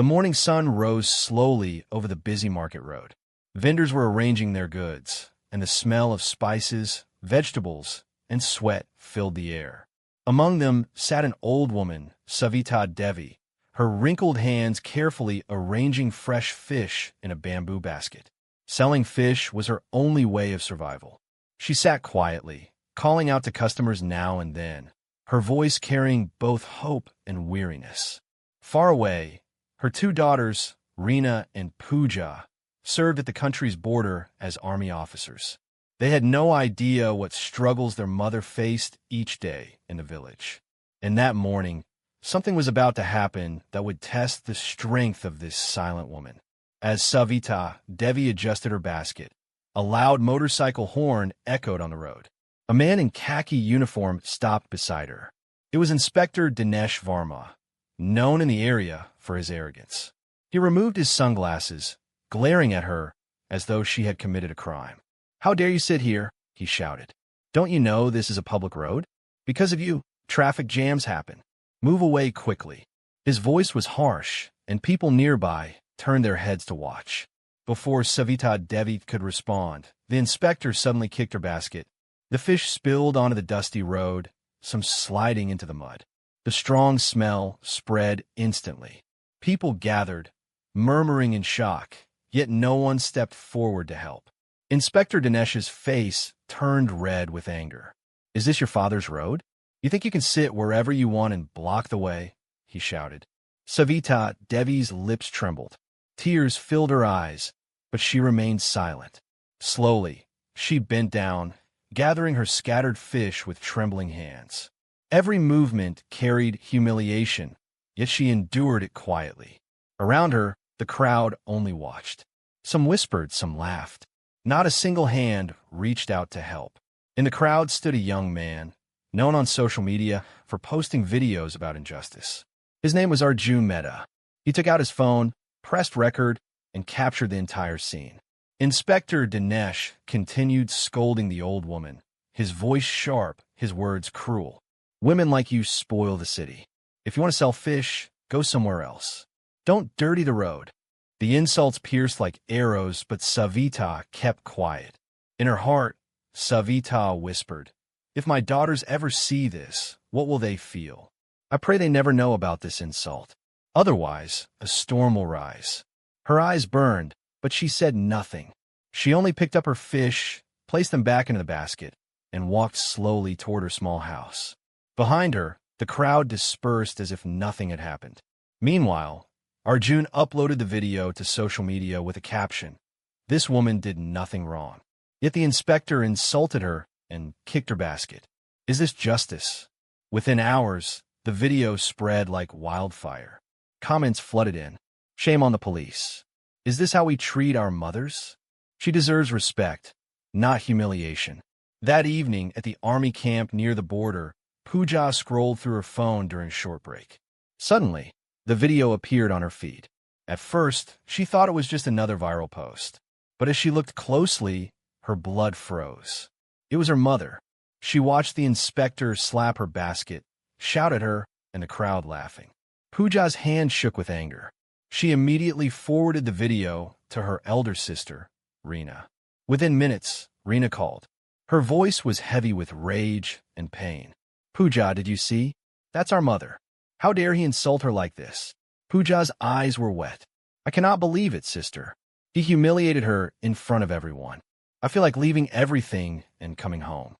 The morning sun rose slowly over the busy market road. Vendors were arranging their goods, and the smell of spices, vegetables, and sweat filled the air. Among them sat an old woman, Savita Devi, her wrinkled hands carefully arranging fresh fish in a bamboo basket. Selling fish was her only way of survival. She sat quietly, calling out to customers now and then, her voice carrying both hope and weariness. Far away, her two daughters, Reena and Pooja, served at the country's border as army officers. They had no idea what struggles their mother faced each day in the village. And that morning, something was about to happen that would test the strength of this silent woman. As Savita Devi adjusted her basket, a loud motorcycle horn echoed on the road. A man in khaki uniform stopped beside her. It was Inspector Dinesh Varma, known in the area for his arrogance. He removed his sunglasses, glaring at her as though she had committed a crime. "How dare you sit here?" he shouted. "Don't you know this is a public road? Because of you, traffic jams happen. Move away quickly." His voice was harsh, and people nearby turned their heads to watch. Before Savita Devi could respond, the inspector suddenly kicked her basket. The fish spilled onto the dusty road, some sliding into the mud. The strong smell spread instantly. People gathered, murmuring in shock, yet no one stepped forward to help. Inspector Dinesh's face turned red with anger. "Is this your father's road? You think you can sit wherever you want and block the way?" he shouted. Savita Devi's lips trembled. Tears filled her eyes, but she remained silent. Slowly, she bent down, gathering her scattered fish with trembling hands. Every movement carried humiliation, yet she endured it quietly. Around her, the crowd only watched. Some whispered, some laughed. Not a single hand reached out to help. In the crowd stood a young man, known on social media for posting videos about injustice. His name was Arjun Mehta. He took out his phone, pressed record, and captured the entire scene. Inspector Dinesh continued scolding the old woman, his voice sharp, his words cruel. "Women like you spoil the city. If you want to sell fish, go somewhere else. Don't dirty the road." The insults pierced like arrows, but Savita kept quiet. In her heart, Savita whispered, "If my daughters ever see this, what will they feel? I pray they never know about this insult. Otherwise, a storm will rise." Her eyes burned, but she said nothing. She only picked up her fish, placed them back into the basket, and walked slowly toward her small house. Behind her, the crowd dispersed as if nothing had happened. Meanwhile, Arjun uploaded the video to social media with a caption, "This woman did nothing wrong." Yet the inspector insulted her and kicked her basket. Is this justice? Within hours, the video spread like wildfire. Comments flooded in. "Shame on the police. Is this how we treat our mothers? She deserves respect, not humiliation." That evening at the army camp near the border, Pooja scrolled through her phone during a short break. Suddenly, the video appeared on her feed. At first, she thought it was just another viral post. But as she looked closely, her blood froze. It was her mother. She watched the inspector slap her basket, shout at her, and the crowd laughing. Pooja's hand shook with anger. She immediately forwarded the video to her elder sister, Reena. Within minutes, Reena called. Her voice was heavy with rage and pain. "Pooja, did you see? That's our mother. How dare he insult her like this?" Pooja's eyes were wet. "I cannot believe it, sister. He humiliated her in front of everyone. I feel like leaving everything and coming home."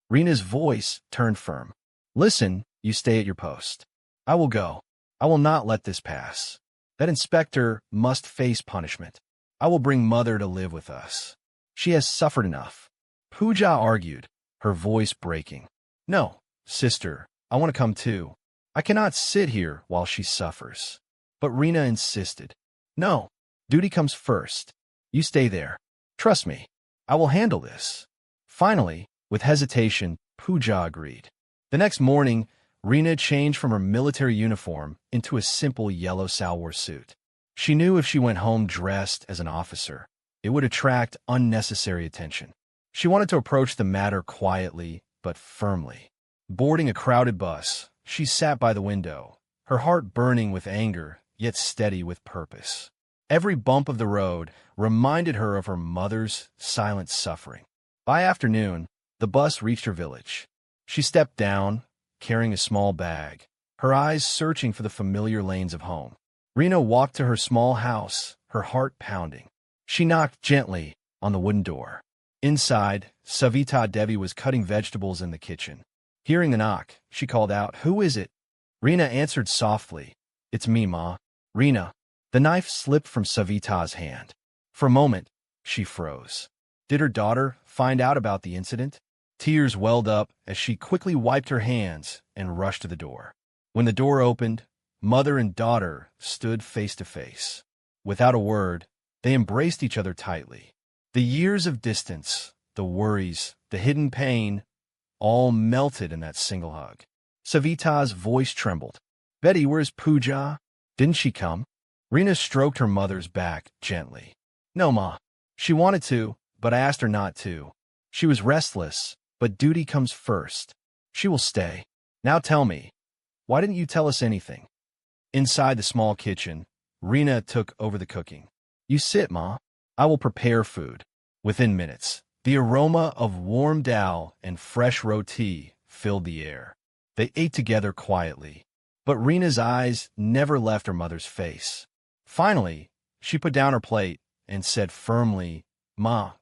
Reena's voice turned firm. "Listen, you stay at your post. I will go. I will not let this pass. That inspector must face punishment. I will bring mother to live with us. She has suffered enough." Pooja argued, her voice breaking. "No, sister, I want to come too. I cannot sit here while she suffers." But Reena insisted. "No, duty comes first. You stay there. Trust me, I will handle this." Finally, with hesitation, Pooja agreed. The next morning, Reena changed from her military uniform into a simple yellow salwar suit. She knew if she went home dressed as an officer, it would attract unnecessary attention. She wanted to approach the matter quietly but firmly. Boarding a crowded bus, she sat by the window, her heart burning with anger, yet steady with purpose. Every bump of the road reminded her of her mother's silent suffering. By afternoon, the bus reached her village. She stepped down, carrying a small bag, her eyes searching for the familiar lanes of home. Rena walked to her small house, her heart pounding. She knocked gently on the wooden door. Inside, Savita Devi was cutting vegetables in the kitchen. Hearing the knock, she called out, "Who is it?" Rena answered softly, "It's me, Ma." Rena. The knife slipped from Savita's hand. For a moment, she froze. Did her daughter find out about the incident? Tears welled up as she quickly wiped her hands and rushed to the door. When the door opened, mother and daughter stood face to face. Without a word, they embraced each other tightly. The years of distance, the worries, the hidden pain, all melted in that single hug. Savita's voice trembled. "Betty, where's Pooja? Didn't she come?" Rena stroked her mother's back gently. "No, Ma. She wanted to, but I asked her not to. She was restless, but duty comes first. She will stay. Now tell me, why didn't you tell us anything?" Inside the small kitchen, Rena took over the cooking. "You sit, Ma. I will prepare food." Within minutes, the aroma of warm dal and fresh roti filled the air. They ate together quietly, but Rena's eyes never left her mother's face. Finally, she put down her plate and said firmly, "Ma,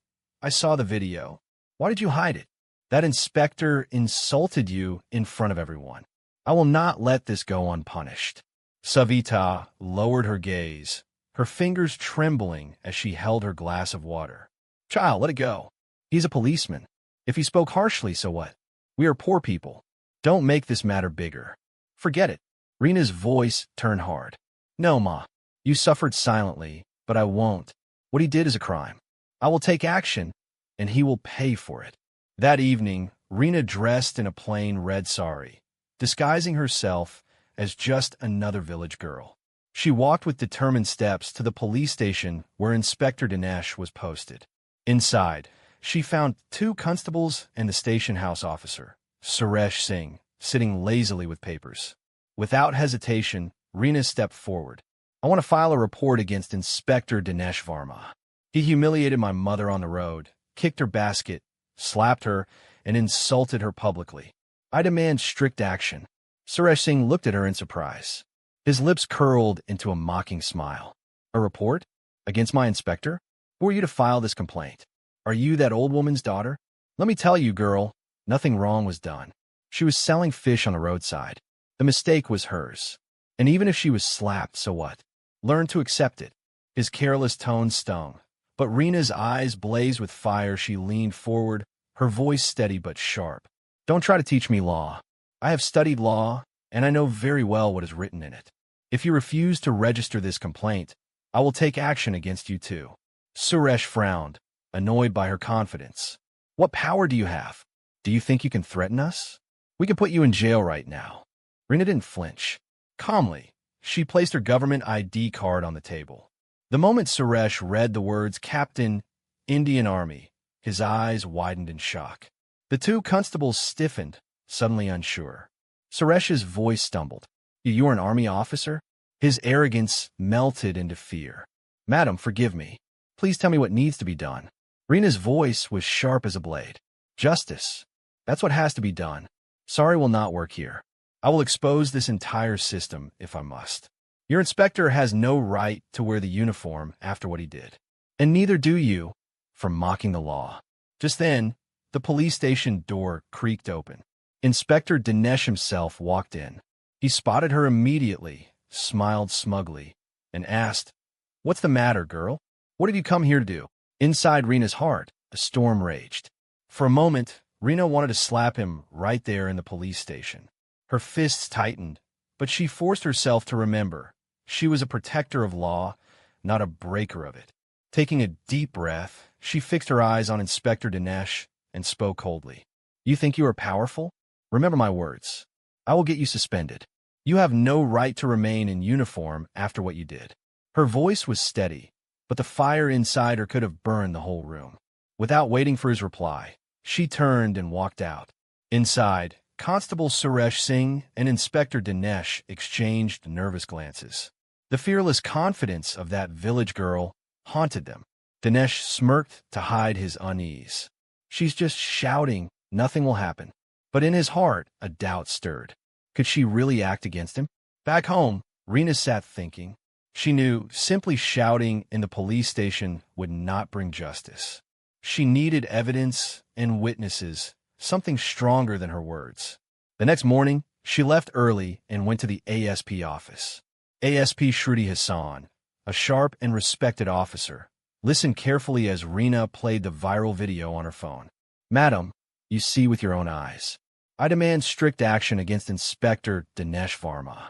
I saw the video. Why did you hide it? That inspector insulted you in front of everyone. I will not let this go unpunished." Savita lowered her gaze, her fingers trembling as she held her glass of water. "Child, let it go. He's a policeman. If he spoke harshly, so what? We are poor people. Don't make this matter bigger. Forget it." Rena's voice turned hard. "No, Ma. You suffered silently, but I won't. What he did is a crime. I will take action, and he will pay for it." That evening, Rena dressed in a plain red sari, disguising herself as just another village girl. She walked with determined steps to the police station where Inspector Dinesh was posted. Inside, she found 2 constables and the station house officer, Suresh Singh, sitting lazily with papers. Without hesitation, Rena stepped forward. "I want to file a report against Inspector Dinesh Varma. He humiliated my mother on the road, kicked her basket, slapped her, and insulted her publicly. I demand strict action." Suresh Singh looked at her in surprise. His lips curled into a mocking smile. "A report? Against my inspector? Who are you to file this complaint? Are you that old woman's daughter? Let me tell you, girl, nothing wrong was done. She was selling fish on the roadside. The mistake was hers. And even if she was slapped, so what? Learn to accept it." His careless tone stung, but Rena's eyes blazed with fire. She leaned forward, her voice steady but sharp. "Don't try to teach me law. I have studied law, and I know very well what is written in it. If you refuse to register this complaint, I will take action against you too." Suresh frowned, annoyed by her confidence. "What power do you have? Do you think you can threaten us? We can put you in jail right now." Rena didn't flinch. Calmly, she placed her government ID card on the table. The moment Suresh read the words Captain, Indian Army, his eyes widened in shock. The 2 constables stiffened, suddenly unsure. Suresh's voice stumbled. "You are an army officer?" His arrogance melted into fear. "Madam, forgive me. Please tell me what needs to be done." Rena's voice was sharp as a blade. "Justice. That's what has to be done. Sorry will not work here. I will expose this entire system if I must. Your inspector has no right to wear the uniform after what he did. And neither do you for mocking the law." Just then, the police station door creaked open. Inspector Dinesh himself walked in. He spotted her immediately, smiled smugly, and asked, "What's the matter, girl? What have you come here to do?" Inside Rena's heart, a storm raged. For a moment, Rena wanted to slap him right there in the police station. Her fists tightened, but she forced herself to remember she was a protector of law, not a breaker of it. Taking a deep breath, she fixed her eyes on Inspector Dinesh and spoke coldly. "You think you are powerful? Remember my words. I will get you suspended. You have no right to remain in uniform after what you did." Her voice was steady, but the fire inside her could have burned the whole room. Without waiting for his reply, she turned and walked out. Inside, Constable Suresh Singh and Inspector Dinesh exchanged nervous glances. The fearless confidence of that village girl haunted them. Dinesh smirked to hide his unease. She's just shouting, nothing will happen. But in his heart, a doubt stirred. Could she really act against him? Back home, Rena sat thinking. She knew simply shouting in the police station would not bring justice. She needed evidence and witnesses, something stronger than her words. The next morning, she left early and went to the ASP office. ASP Shruti Hassan, a sharp and respected officer, listened carefully as Rena played the viral video on her phone. "Madam, you see with your own eyes. I demand strict action against Inspector Dinesh Varma."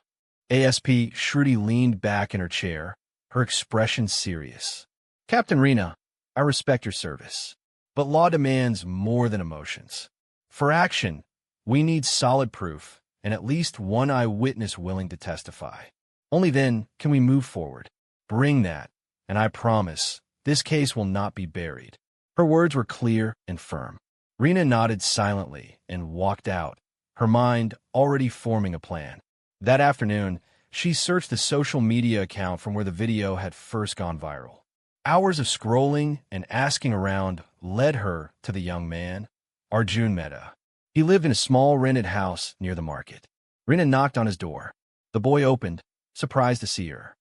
ASP Shruti leaned back in her chair, her expression serious. "Captain Rena, I respect your service, but law demands more than emotions. For action, we need solid proof and at least one eyewitness willing to testify. Only then can we move forward. Bring that, and I promise this case will not be buried." Her words were clear and firm. Rena nodded silently and walked out, her mind already forming a plan. That afternoon, she searched the social media account from where the video had first gone viral. Hours of scrolling and asking around led her to the young man, Arjun Mehta. He lived in a small rented house near the market. Rena knocked on his door. The boy opened, surprised to see her.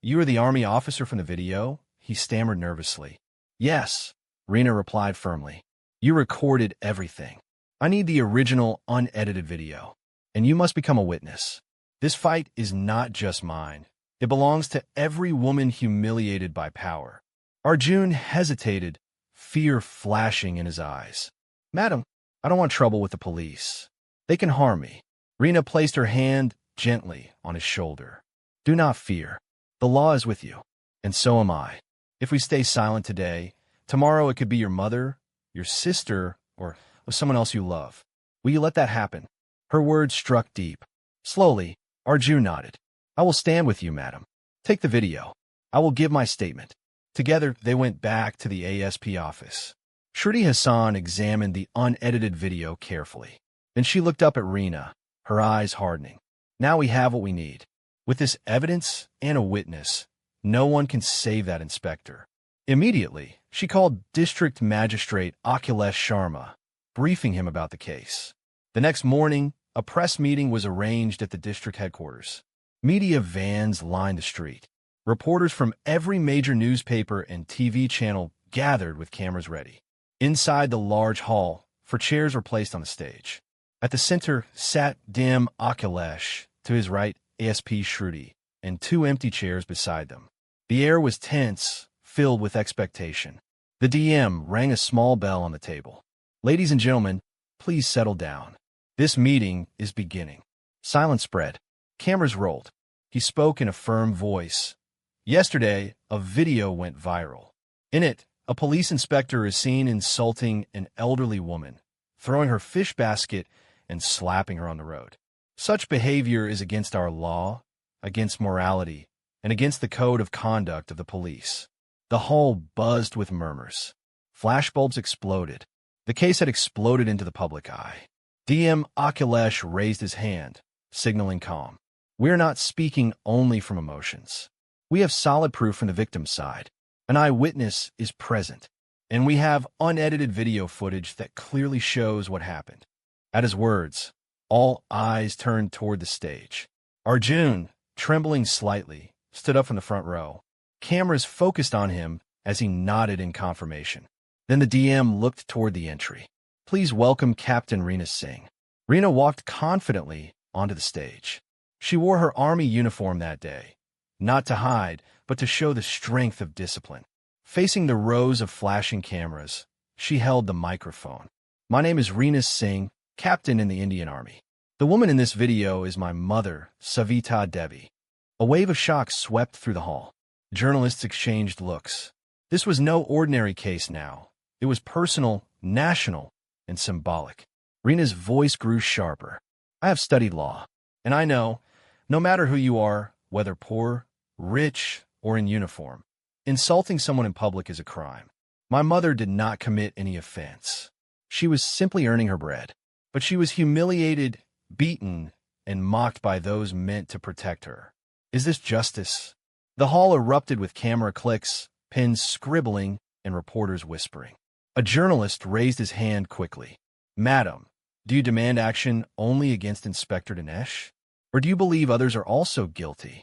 You are the army officer from the video?" he stammered nervously. "Yes," Rena replied firmly. "You recorded everything. I need the original, unedited video, and you must become a witness. This fight is not just mine. It belongs to every woman humiliated by power." Arjun hesitated, fear flashing in his eyes. "Madam, I don't want trouble with the police. They can harm me." Rena placed her hand gently on his shoulder. "Do not fear. The law is with you, and so am I. If we stay silent today, tomorrow it could be your mother, your sister, or someone else you love. Will you let that happen?" Her words struck deep. Slowly, Arjun nodded. "I will stand with you, madam. Take the video. I will give my statement." Together, they went back to the ASP office. Shruti Hassan examined the unedited video carefully. Then she looked up at Rena, her eyes hardening. "Now we have what we need. With this evidence and a witness, no one can save that inspector." Immediately, she called District Magistrate Akhilesh Sharma, briefing him about the case. The next morning, a press meeting was arranged at the district headquarters. Media vans lined the street. Reporters from every major newspaper and TV channel gathered with cameras ready. Inside the large hall, 4 chairs were placed on the stage. At the center sat DM Akhilesh, to his right ASP Shruti, and 2 empty chairs beside them. The air was tense, filled with expectation. The DM rang a small bell on the table. "Ladies and gentlemen, please settle down. This meeting is beginning." Silence spread. Cameras rolled. He spoke in a firm voice. "Yesterday, a video went viral. In it, a police inspector is seen insulting an elderly woman, throwing her fish basket and slapping her on the road. Such behavior is against our law, against morality, and against the code of conduct of the police." The hall buzzed with murmurs. Flashbulbs exploded. The case had exploded into the public eye. DM Akhilesh raised his hand, signaling calm. "We're not speaking only from emotions. We have solid proof from the victim's side. An eyewitness is present, and we have unedited video footage that clearly shows what happened." At his words, all eyes turned toward the stage. Arjun, trembling slightly, stood up from the front row. Cameras focused on him as he nodded in confirmation. Then the DM looked toward the entry. "Please welcome Captain Rena Singh." Rena walked confidently onto the stage. She wore her army uniform that day, not to hide, but to show the strength of discipline. Facing the rows of flashing cameras, she held the microphone. "My name is Rena Singh, captain in the Indian Army. The woman in this video is my mother, Savita Devi." A wave of shock swept through the hall. Journalists exchanged looks. This was no ordinary case now. It was personal, national, and symbolic. Rena's voice grew sharper. "I have studied law, and I know, no matter who you are, whether poor, rich, or in uniform, insulting someone in public is a crime. My mother did not commit any offense. She was simply earning her bread. But she was humiliated, beaten, and mocked by those meant to protect her. Is this justice? The hall erupted with camera clicks, pens scribbling, and reporters whispering. A journalist raised his hand quickly. Madam, do you demand action only against Inspector Dinesh? Or do you believe others are also guilty?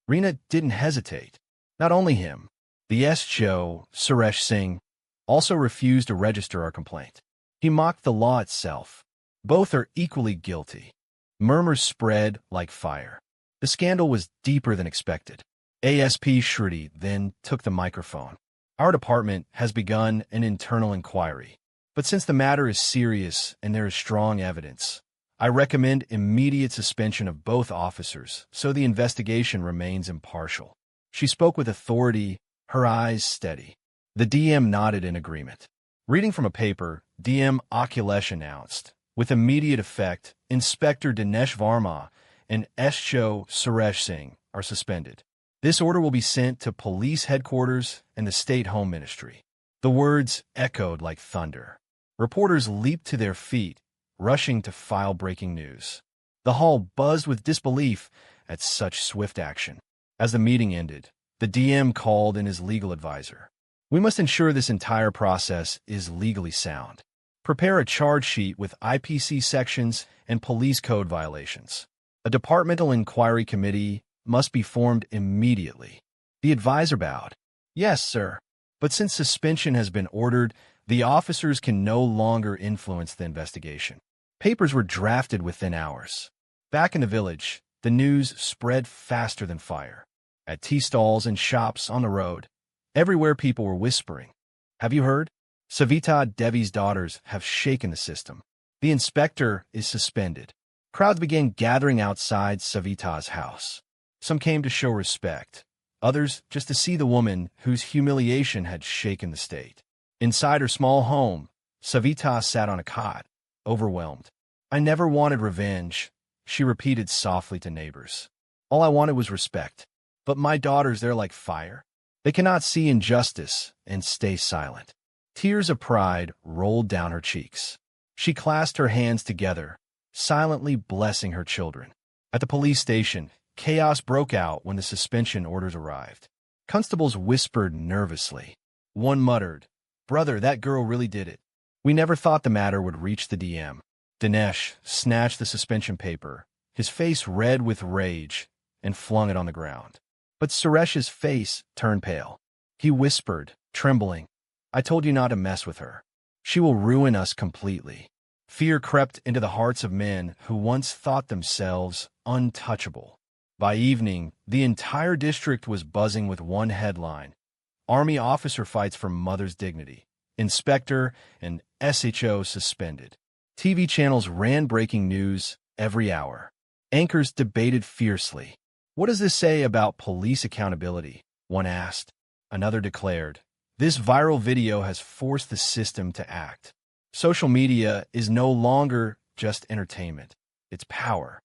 Reena didn't hesitate. Not only him, the SHO, Suresh Singh, also refused to register our complaint. He mocked the law itself. Both are equally guilty. Murmurs spread like fire. The scandal was deeper than expected. ASP Shruti then took the microphone. Our department has begun an internal inquiry. But since the matter is serious and there is strong evidence, I recommend immediate suspension of both officers so the investigation remains impartial. She spoke with authority, her eyes steady. The DM nodded in agreement. Reading from a paper, DM Akhilesh announced, with immediate effect, Inspector Dinesh Varma and SHO Suresh Singh are suspended. This order will be sent to police headquarters and the State Home Ministry. The words echoed like thunder. Reporters leaped to their feet, rushing to file breaking news. The hall buzzed with disbelief at such swift action. As the meeting ended, the DM called in his legal advisor. We must ensure this entire process is legally sound. Prepare a charge sheet with IPC sections and police code violations. A departmental inquiry committee must be formed immediately. The advisor bowed. Yes, sir. But since suspension has been ordered, the officers can no longer influence the investigation. Papers were drafted within hours. Back in the village, the news spread faster than fire. At tea stalls and shops on the road, everywhere people were whispering. Have you heard? Savita Devi's daughters have shaken the system. The inspector is suspended. Crowds began gathering outside Savita's house. Some came to show respect, others just to see the woman whose humiliation had shaken the state. Inside her small home, Savita sat on a cot, overwhelmed. I never wanted revenge, she repeated softly to neighbors. All I wanted was respect. But my daughters, they're like fire. They cannot see injustice and stay silent. Tears of pride rolled down her cheeks. She clasped her hands together, silently blessing her children. At the police station, chaos broke out when the suspension orders arrived. Constables whispered nervously. One muttered, "Brother, that girl really did it." We never thought the matter would reach the DM. Dinesh snatched the suspension paper, his face red with rage, and flung it on the ground. But Suresh's face turned pale. He whispered, trembling, "I told you not to mess with her. She will ruin us completely." Fear crept into the hearts of men who once thought themselves untouchable. By evening, the entire district was buzzing with one headline: Army officer fights for mother's dignity. Inspector and SHO suspended. TV channels ran breaking news every hour. Anchors debated fiercely. What does this say about police accountability? One asked. Another declared, this viral video has forced the system to act. Social media is no longer just entertainment. It's power.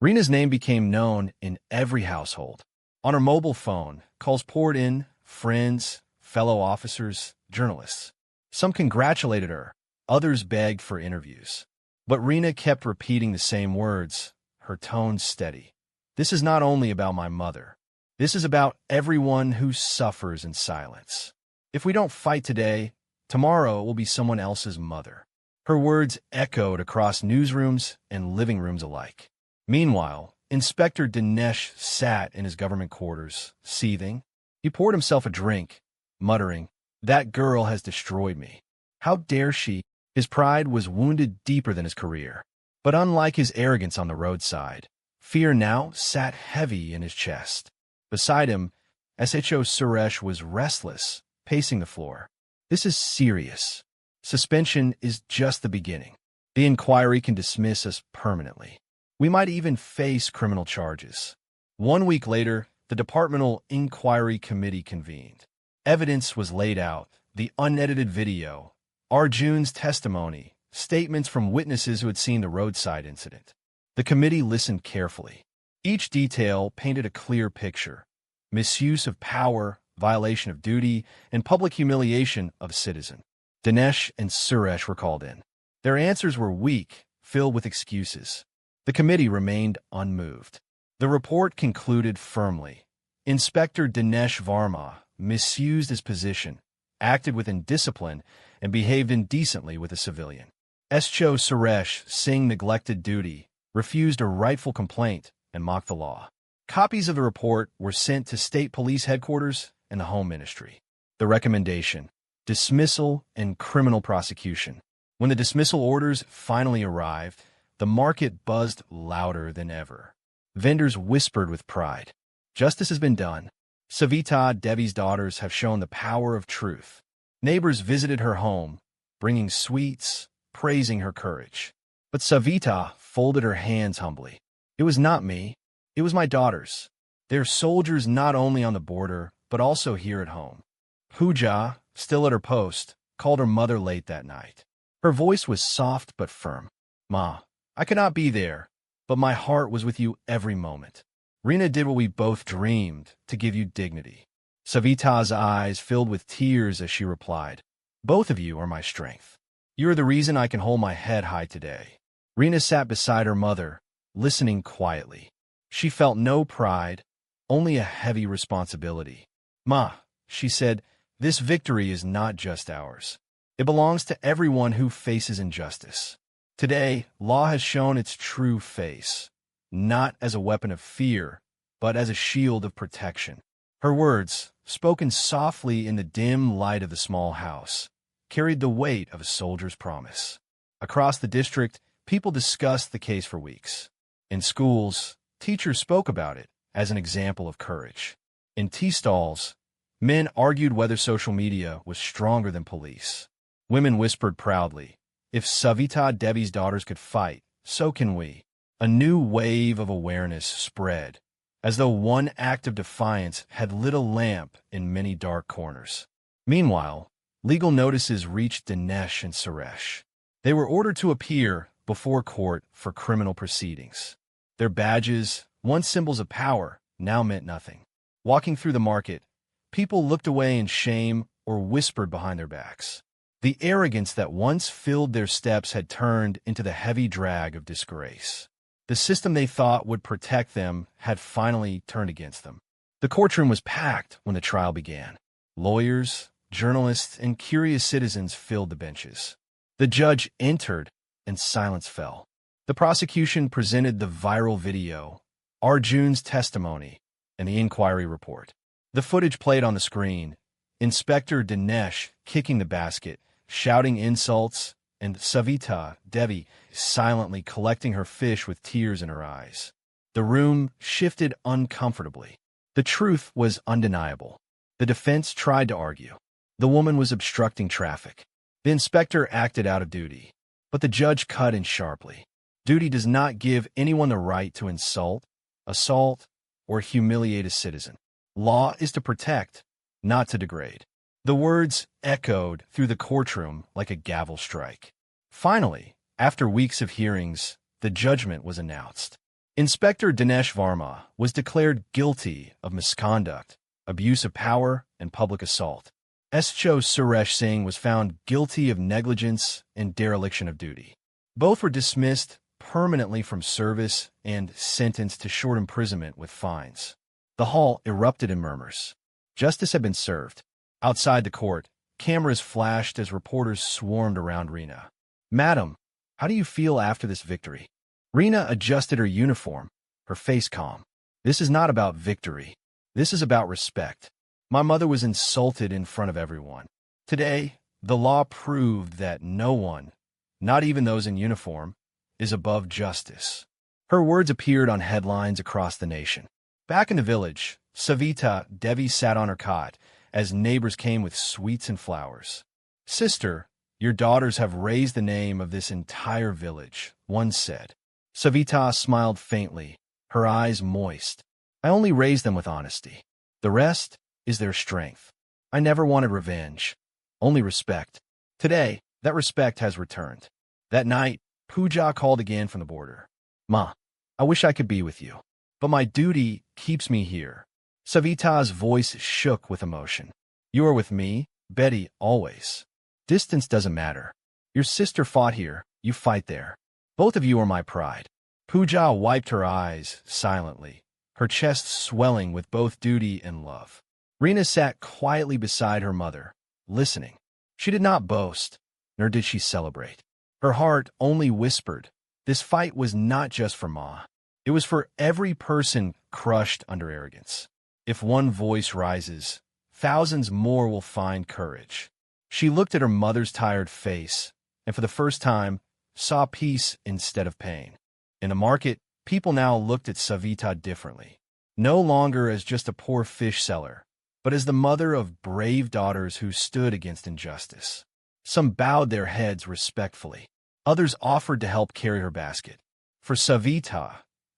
Reena's name became known in every household. On her mobile phone, calls poured in, friends, fellow officers, journalists. Some congratulated her, others begged for interviews. But Reena kept repeating the same words, her tone steady. This is not only about my mother. This is about everyone who suffers in silence. If we don't fight today, tomorrow it will be someone else's mother. Her words echoed across newsrooms and living rooms alike. Meanwhile, Inspector Dinesh sat in his government quarters, seething. He poured himself a drink, muttering, that girl has destroyed me. How dare she? His pride was wounded deeper than his career. But unlike his arrogance on the roadside, fear now sat heavy in his chest. Beside him, SHO Suresh was restless, pacing the floor. This is serious. Suspension is just the beginning. The inquiry can dismiss us permanently. We might even face criminal charges. 1 week later, the Departmental Inquiry Committee convened. Evidence was laid out, the unedited video, Arjun's testimony, statements from witnesses who had seen the roadside incident. The committee listened carefully. Each detail painted a clear picture: misuse of power, violation of duty, and public humiliation of a citizen. Dinesh and Suresh were called in. Their answers were weak, filled with excuses. The committee remained unmoved. The report concluded firmly. Inspector Dinesh Varma misused his position, acted with indiscipline, and behaved indecently with a civilian. SHO Suresh Singh neglected duty, refused a rightful complaint, and mocked the law. Copies of the report were sent to state police headquarters and the Home Ministry. The recommendation: dismissal and criminal prosecution. When the dismissal orders finally arrived, the market buzzed louder than ever. Vendors whispered with pride, "Justice has been done." Savita Devi's daughters have shown the power of truth. Neighbors visited her home, bringing sweets, praising her courage. But Savita folded her hands humbly. "It was not me. It was my daughters. They're soldiers not only on the border, but also here at home." Pooja, still at her post, called her mother late that night. Her voice was soft but firm. "Ma, I could not be there, but my heart was with you every moment. Reena did what we both dreamed, to give you dignity." Savita's eyes filled with tears as she replied, "Both of you are my strength. You are the reason I can hold my head high today." Reena sat beside her mother, listening quietly. She felt no pride, only a heavy responsibility. "Ma," she said, "this victory is not just ours. It belongs to everyone who faces injustice. Today, law has shown its true face, not as a weapon of fear, but as a shield of protection." Her words, spoken softly in the dim light of the small house, carried the weight of a soldier's promise. Across the district, people discussed the case for weeks. In schools, teachers spoke about it as an example of courage. In tea stalls, men argued whether social media was stronger than police. Women whispered proudly, "If Savita Devi's daughters could fight, so can we." A new wave of awareness spread, as though one act of defiance had lit a lamp in many dark corners. Meanwhile, legal notices reached Dinesh and Suresh. They were ordered to appear before court for criminal proceedings. Their badges, once symbols of power, now meant nothing. Walking through the market, people looked away in shame or whispered behind their backs. The arrogance that once filled their steps had turned into the heavy drag of disgrace. The system they thought would protect them had finally turned against them. The courtroom was packed when the trial began. Lawyers, journalists, and curious citizens filled the benches. The judge entered, and silence fell. The prosecution presented the viral video, Arjun's testimony, and the inquiry report. The footage played on the screen. Inspector Dinesh kicking the basket, shouting insults, and Savita Devi silently collecting her fish with tears in her eyes. The room shifted uncomfortably. The truth was undeniable. The defense tried to argue. The woman was obstructing traffic. The inspector acted out of duty. But the judge cut in sharply. Duty does not give anyone the right to insult, assault, or humiliate a citizen. Law is to protect, not to degrade. The words echoed through the courtroom like a gavel strike. Finally, after weeks of hearings, the judgment was announced. Inspector Dinesh Varma was declared guilty of misconduct, abuse of power, and public assault. SHO Suresh Singh was found guilty of negligence and dereliction of duty. Both were dismissed permanently from service and sentenced to short imprisonment with fines. The hall erupted in murmurs. Justice had been served. Outside the court, cameras flashed as reporters swarmed around Reena. "Madam, how do you feel after this victory?" Reena adjusted her uniform, her face calm. "This is not about victory. This is about respect. My mother was insulted in front of everyone. Today, the law proved that no one, not even those in uniform, is above justice." Her words appeared on headlines across the nation. Back in the village, Savita Devi sat on her cot as neighbors came with sweets and flowers. "Sister, your daughters have raised the name of this entire village," one said. Savita smiled faintly, her eyes moist. "I only raised them with honesty. The rest is their strength. I never wanted revenge, only respect. Today, that respect has returned." That night, Pooja called again from the border. "Ma, I wish I could be with you, but my duty keeps me here." Savita's voice shook with emotion. "You are with me, Betty, always. Distance doesn't matter. Your sister fought here, you fight there. Both of you are my pride." Pooja wiped her eyes silently, her chest swelling with both duty and love. Rena sat quietly beside her mother, listening. She did not boast, nor did she celebrate. Her heart only whispered, this fight was not just for Ma. It was for every person crushed under arrogance. If one voice rises, thousands more will find courage. She looked at her mother's tired face, and for the first time, saw peace instead of pain. In the market, people now looked at Savita differently, no longer as just a poor fish seller, but as the mother of brave daughters who stood against injustice. Some bowed their heads respectfully. Others offered to help carry her basket. For Savita,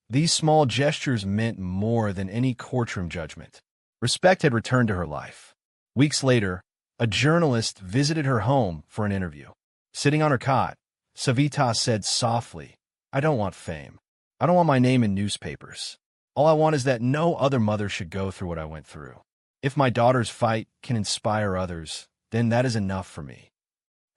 these small gestures meant more than any courtroom judgment. Respect had returned to her life. Weeks later, a journalist visited her home for an interview. Sitting on her cot, Savita said softly, I don't want fame. I don't want my name in newspapers. All I want is that no other mother should go through what I went through. If my daughter's fight can inspire others, then that is enough for me.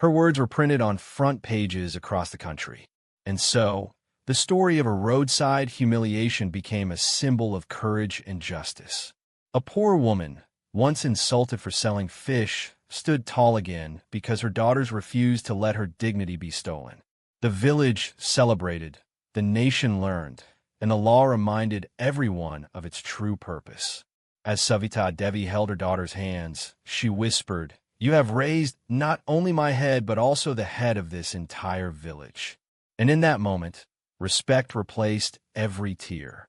Her words were printed on front pages across the country. And so, the story of a roadside humiliation became a symbol of courage and justice. A poor woman, once insulted for selling fish, stood tall again because her daughters refused to let her dignity be stolen. The village celebrated, the nation learned, and the law reminded everyone of its true purpose. As Savita Devi held her daughter's hands, she whispered, You have raised not only my head but also the head of this entire village. And in that moment, respect replaced every tear.